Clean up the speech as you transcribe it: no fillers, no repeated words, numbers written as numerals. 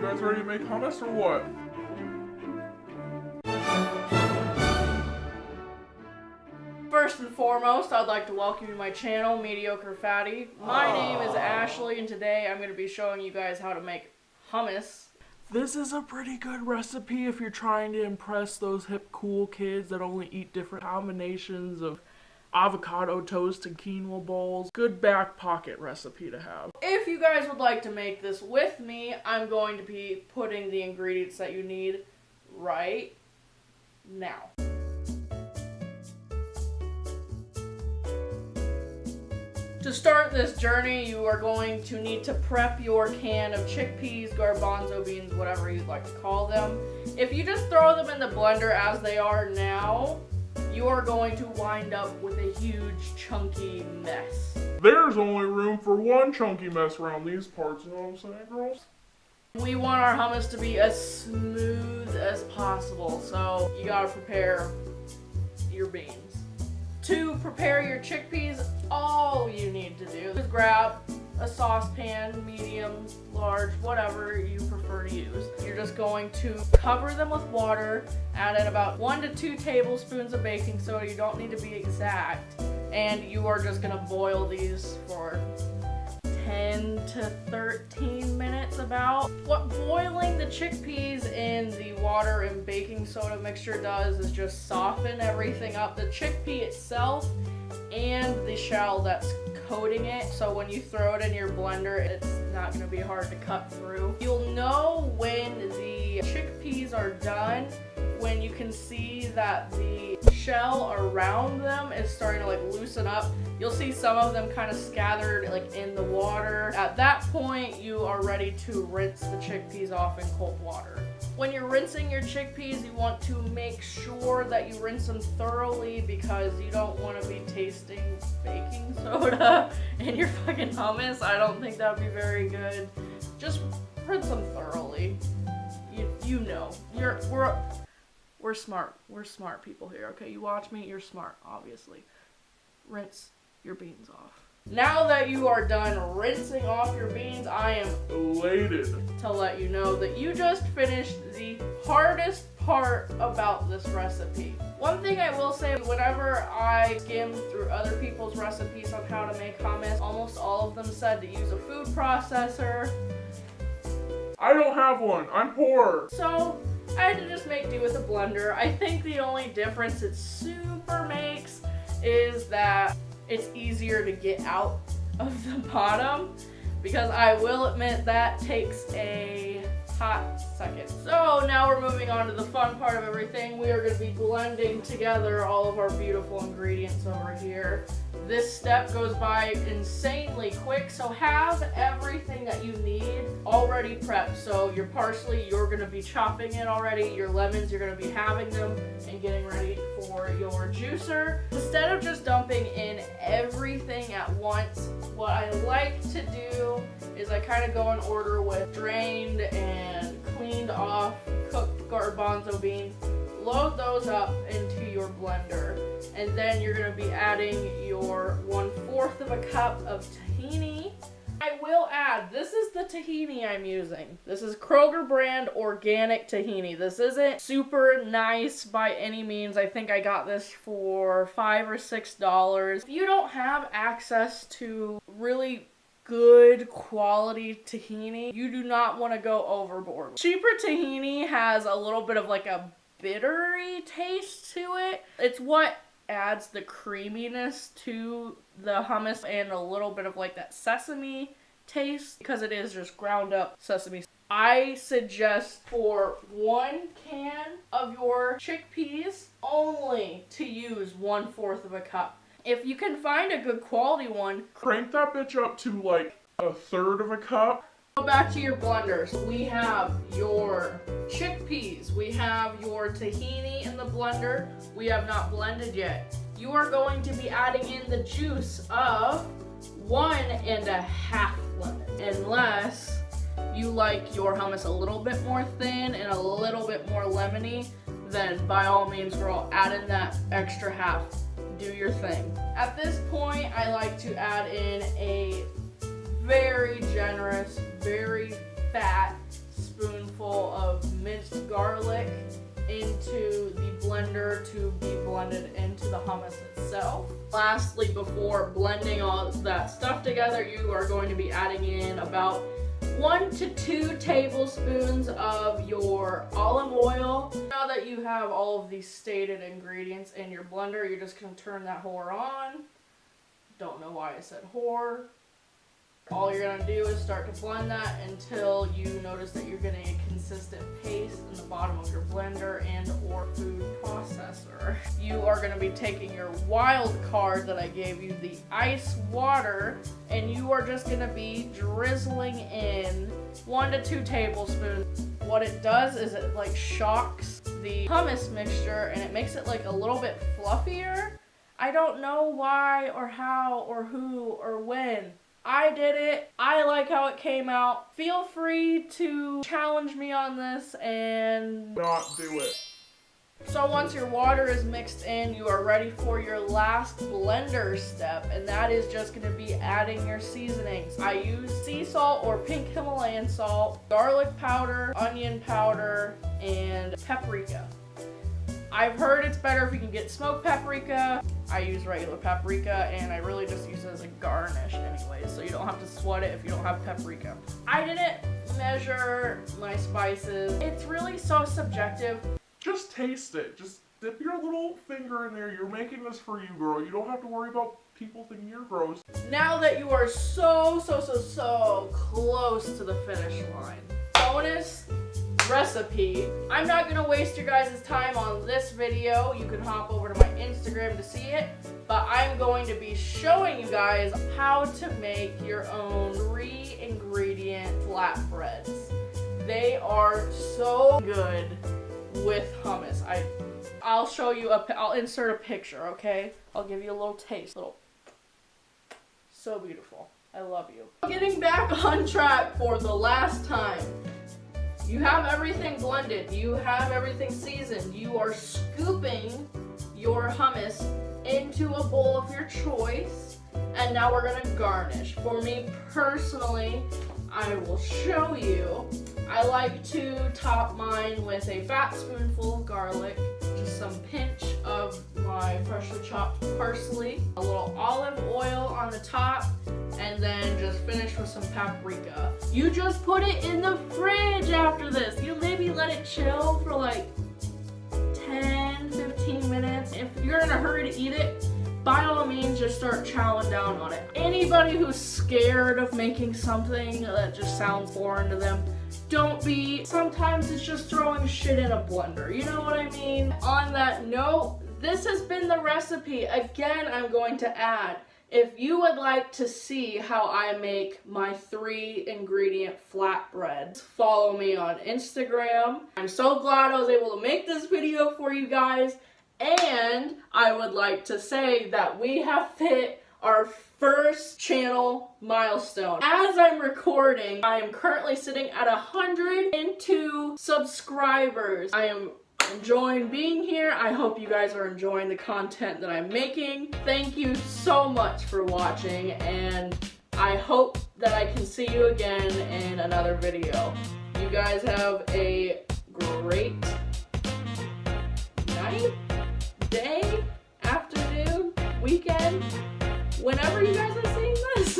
You guys ready to make hummus or what? First and foremost, I'd like to welcome you to my channel, Mediocre Fatty. My name is Ashley, and today I'm going to be showing you guys how to make hummus. This is a pretty good recipe if you're trying to impress those hip, cool kids that only eat different combinations of avocado toast and quinoa bowls. Good back pocket recipe to have. If you guys would like to make this with me, I'm going to be putting the ingredients that you need right now. To start this journey, you are going to need to prep your can of chickpeas, garbanzo beans, whatever you'd like to call them. If you just throw them in the blender as they are now, you are going to wind up with a huge chunky mess. There's only room for one chunky mess around these parts, you know what I'm saying, girls? We want our hummus to be as smooth as possible, so you gotta prepare your beans. To prepare your chickpeas, all you need to do is grab a saucepan, medium, large, whatever you prefer to use. You're just going to cover them with water, add in about 1 to 2 tablespoons of baking soda. You don't need to be exact. And you are just gonna boil these for 10 to 13 minutes about. What boiling the chickpeas in the water and baking soda mixture does is just soften everything up. The chickpea itself and the shell that's coating it, so when you throw it in your blender, it's not going to be hard to cut through. You'll know when the chickpeas are done when you can see that the shell around them is starting to like loosen up. You'll see some of them kind of scattered like in the water. At that point, you are ready to rinse the chickpeas off in cold water. When you're rinsing your chickpeas, you want to make sure that you rinse them thoroughly because you don't want to be tasting baking soda in your fucking hummus. I don't think that would be very good. Just rinse them thoroughly. You know, we're smart. We're smart people here, okay? You watch me, you're smart, obviously. Rinse your beans off. Now that you are done rinsing off your beans, I am Elated to let you know that you just finished the hardest part about this recipe. One thing I will say, whenever I skimmed through other people's recipes on how to make hummus, almost all of them said to use a food processor. I don't have one. I'm poor. So I had to just make do with a blender. I think the only difference it super makes is that it's easier to get out of the bottom, because I will admit that takes a hot second. So now we're moving on to the fun part of everything. We are going to be blending together all of our beautiful ingredients over here. This step goes by insanely quick, so have everything that you need already prepped. So your parsley, you're going to be chopping it already. Your lemons, you're going to be having them and getting ready for your juicer. Instead of just dumping in everything at once, what I like to do is I kind of go in order with drained and cleaned off cooked garbanzo beans. Load those up into your blender, and then you're going to be adding your 1/4 of a cup of tahini. I will add, this is the tahini I'm using. This is Kroger brand organic tahini. This isn't super nice by any means. I think I got this for $5 or $6. If you don't have access to really good quality tahini, you do not want to go overboard. Cheaper tahini has a little bit of like a bittery taste to it. It's what adds the creaminess to the hummus and a little bit of like that sesame taste, because it is just ground up sesame. I suggest for 1 can of your chickpeas only to use 1/4 of a cup. If you can find a good quality one, Crank that bitch up to like 1/3 of a cup. go back to your blenders. We have your chickpeas, we have your tahini in the blender. We have not blended yet. You are going to be adding in the juice of 1.5 lemons, unless you like your hummus a little bit more thin and a little bit more lemony, then by all means, girl, add in that extra half. Do your thing. At this point, I like to add in a very generous, very fat spoon spoonful of minced garlic into the blender to be blended into the hummus itself. Lastly, before blending all that stuff together, you are going to be adding in about 1 to 2 tablespoons of your olive oil. Now that you have all of these stated ingredients in your blender, you're just going to turn that whore on. Don't know why I said whore. All you're going to do is start to blend that until you notice that you're getting a consistent paste in the bottom of your blender and or food processor. You are going to be taking your wild card that I gave you, the ice water, and you are just going to be drizzling in 1 to 2 tablespoons. What it does is it like shocks the hummus mixture and it makes it like a little bit fluffier. I don't know why or how or who or when. I did it. I like how it came out. Feel free to challenge me on this and Not do it. So once your water is mixed in, you are ready for your last blender step, and that is just going to be adding your seasonings. I use sea salt or pink Himalayan salt, garlic powder, onion powder, and paprika. I've heard it's better if you can get smoked paprika. I use regular paprika, and I really just use it as a garnish anyways, so you don't have to sweat it if you don't have paprika. I didn't measure my spices. It's really so subjective. Just taste it. Just dip your little finger in there. You're making this for you, girl. You don't have to worry about people thinking you're gross. Now that you are so close to the finish line, bonus recipe. I'm not gonna waste your guys' time on this video. You can hop over to my Instagram to see it, but I'm going to be showing you guys how to make your own 3-ingredient flatbreads. They are so good with hummus. I'll show you I'll insert a picture, okay? I'll give you a little taste. So beautiful. I love you. Getting back on track for the last time. You have everything blended. You have everything seasoned. You are scooping your hummus into a bowl of your choice. And now we're gonna garnish. For me personally, I will show you. I like to top mine with a fat spoonful of garlic, just some pinch of my freshly chopped parsley, a little olive oil on the top, and then just finish with some paprika. You just put it in the fridge after this. You maybe let it chill for like 10-15 minutes. If you're in a hurry to eat it, by all means, just start chowing down on it. Anybody who's scared of making something that just sounds foreign to them, don't be. Sometimes it's just throwing shit in a blender. You know what I mean? On that note, this has been the recipe. Again, I'm going to add, if you would like to see how I make my 3-ingredient flatbreads, follow me on Instagram. I'm so glad I was able to make this video for you guys. And I would like to say that we have hit our first channel milestone. As I'm recording, I am currently sitting at 102 subscribers. I am enjoying being here. I hope you guys are enjoying the content that I'm making. Thank you so much for watching, and I hope that I can see you again in another video. You guys have a great night, day, afternoon, weekend, whenever you guys are seeing this.